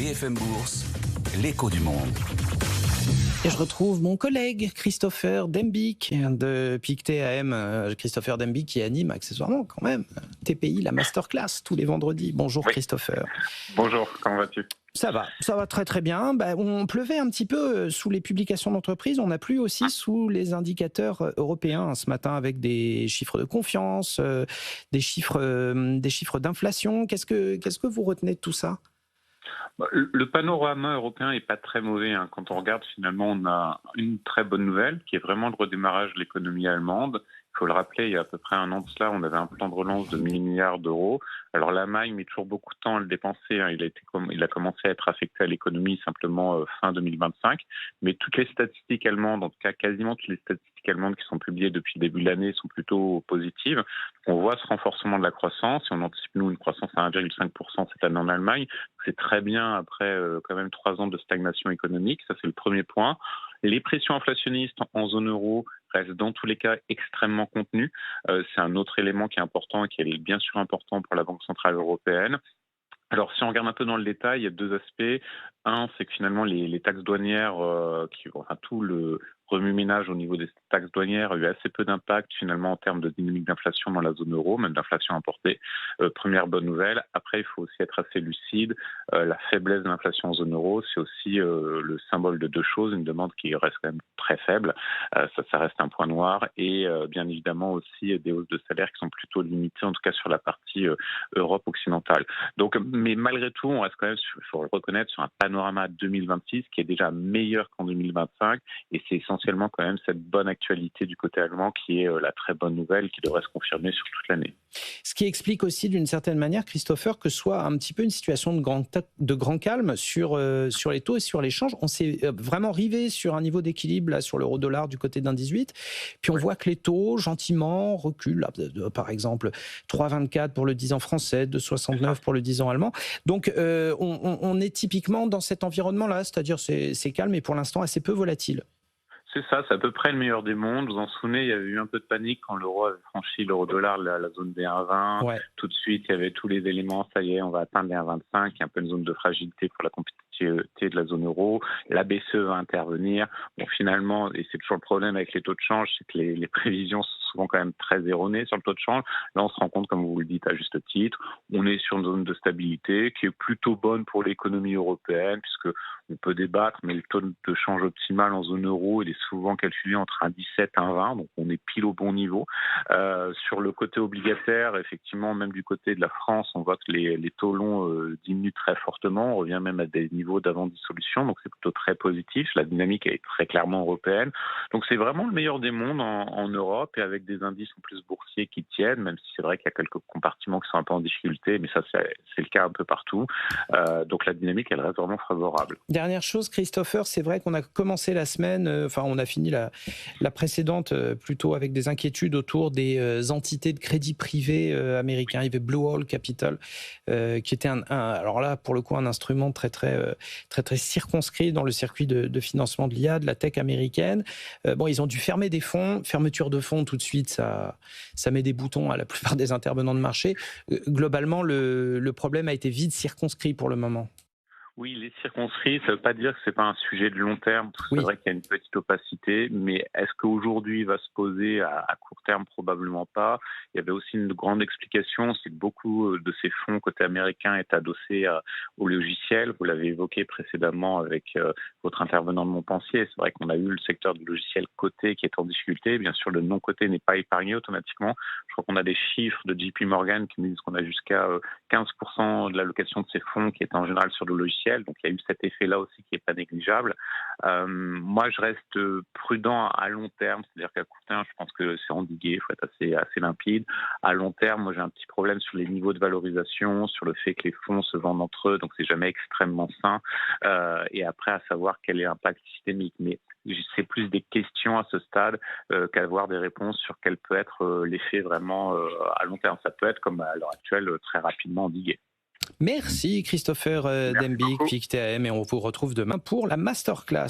BFM Bourse, l'écho du monde. Et je retrouve mon collègue Christopher Dembicq de Pictet AM. Christopher Dembicq qui anime accessoirement quand même TPI, la masterclass, tous les vendredis. Bonjour Oui. Christopher. Bonjour, comment vas-tu ? Ça va très très bien. On pleuvait un petit peu sous les publications d'entreprise, on a plu aussi sous les indicateurs européens ce matin avec des chiffres de confiance, des chiffres d'inflation. Qu'est-ce que vous retenez de tout ça ? Le panorama européen n'est pas très mauvais. Quand on regarde, finalement, on a une très bonne nouvelle qui est vraiment le redémarrage de l'économie allemande. Il faut le rappeler, il y a à peu près un an de cela, on avait un plan de relance de 1 000 milliards d'euros. Alors l'Allemagne met toujours beaucoup de temps à le dépenser. Il a commencé à être affecté à l'économie simplement fin 2025. Mais toutes les statistiques allemandes, en tout cas quasiment toutes les statistiques allemandes qui sont publiées depuis le début de l'année sont plutôt positives. On voit ce renforcement de la croissance. Et on anticipe, nous, une croissance à 1,5% cette année en Allemagne. C'est très bien après quand même 3 ans de stagnation économique. Ça, c'est le premier point. Les pressions inflationnistes en zone euro restent dans tous les cas extrêmement contenues. C'est un autre élément qui est important et qui est bien sûr important pour la Banque centrale européenne. Alors, si on regarde un peu dans le détail, il y a deux aspects. Un, c'est que finalement, les taxes douanières, tout le remue-ménage au niveau des taxes douanières a eu assez peu d'impact finalement en termes de dynamique d'inflation dans la zone euro, même d'inflation importée. Première bonne nouvelle. Après, il faut aussi être assez lucide. La faiblesse de l'inflation en zone euro, c'est aussi le symbole de deux choses. Une demande qui reste quand même très faible. Ça reste un point noir. Et bien évidemment aussi des hausses de salaire qui sont plutôt limitées, en tout cas sur la partie Europe occidentale. Donc, mais malgré tout, on reste quand même, il faut le reconnaître, sur un panorama 2026 qui est déjà meilleur qu'en 2025. Et c'est essentiellement quand même cette bonne actualité du côté allemand qui est la très bonne nouvelle qui devrait se confirmer sur toute l'année. Ce qui explique aussi d'une certaine manière, Christopher, que ce soit un petit peu une situation de grand calme sur les taux et sur l'échange. On s'est vraiment rivé sur un niveau d'équilibre là, sur l'euro-dollar du côté d'un 18. Puis on voit que les taux, gentiment, reculent. Là, par exemple, 3,24 pour le 10 ans français, 2,69 pour le 10 ans allemand. Donc on est typiquement dans cet environnement-là, c'est-à-dire c'est calme et pour l'instant assez peu volatile. C'est ça, c'est à peu près le meilleur des mondes. Vous vous en souvenez, il y avait eu un peu de panique quand l'euro avait franchi l'euro-dollar, la zone des 1,20. Ouais. Tout de suite, il y avait tous les éléments. Ça y est, on va atteindre les 1,25. Il y a un peu une zone de fragilité pour la compétitivité de la zone euro. La BCE va intervenir. Bon, finalement, et c'est toujours le problème avec les taux de change, c'est que les prévisions sont souvent quand même très erronées sur le taux de change. Là, on se rend compte, comme vous le dites à juste titre, on est sur une zone de stabilité qui est plutôt bonne pour l'économie européenne, puisque on peut débattre, mais le taux de change optimal en zone euro, il est souvent calculé entre 1,17 et 1,20, donc on est pile au bon niveau. Sur le côté obligataire, effectivement, même du côté de la France, on voit que les taux longs diminuent très fortement, on revient même à des niveaux d'avant dissolution, donc c'est plutôt très positif. La dynamique est très clairement européenne. Donc c'est vraiment le meilleur des mondes en Europe, et avec des indices en plus boursiers qui tiennent, même si c'est vrai qu'il y a quelques compartiments qui sont un peu en difficulté, mais ça c'est le cas un peu partout. Donc la dynamique, elle reste vraiment favorable. Dernière chose, Christopher, c'est vrai qu'on a commencé la semaine, on a fini la précédente plutôt avec des inquiétudes autour des entités de crédit privé américains. Il y avait Blue Owl Capital, qui était alors là, pour le coup, un instrument très circonscrit dans le circuit de financement de l'IA, de la tech américaine. Ils ont dû fermer des fonds. Fermeture de fonds, tout de suite, ça met des boutons à la plupart des intervenants de marché. Globalement, le problème a été vite circonscrit pour le moment. Oui, les circonscrits, ça ne veut pas dire que ce n'est pas un sujet de long terme. Oui. C'est vrai qu'il y a une petite opacité, mais est-ce qu'aujourd'hui il va se poser à court terme? Probablement pas. Il y avait aussi une grande explication, c'est que beaucoup de ces fonds côté américain est adossé au logiciel. Vous l'avez évoqué précédemment avec votre intervenant de Montpensier. C'est vrai qu'on a eu le secteur du logiciel coté qui est en difficulté. Bien sûr, le non coté n'est pas épargné automatiquement. Je crois qu'on a des chiffres de JP Morgan qui nous disent qu'on a jusqu'à 15% de l'allocation de ces fonds qui est en général sur le logiciel. Donc il y a eu cet effet-là aussi qui n'est pas négligeable. Moi, je reste prudent à long terme, c'est-à-dire qu'à court terme, je pense que c'est endigué, il faut être assez limpide. À long terme, moi j'ai un petit problème sur les niveaux de valorisation, sur le fait que les fonds se vendent entre eux, donc c'est jamais extrêmement sain. Et après, à savoir quel est l'impact systémique. Mais c'est plus des questions à ce stade qu'avoir des réponses sur quel peut être l'effet vraiment à long terme. Ça peut être, comme à l'heure actuelle, très rapidement endigué. Merci Christopher Dembicq, Pictet AM, et on vous retrouve demain pour la masterclass.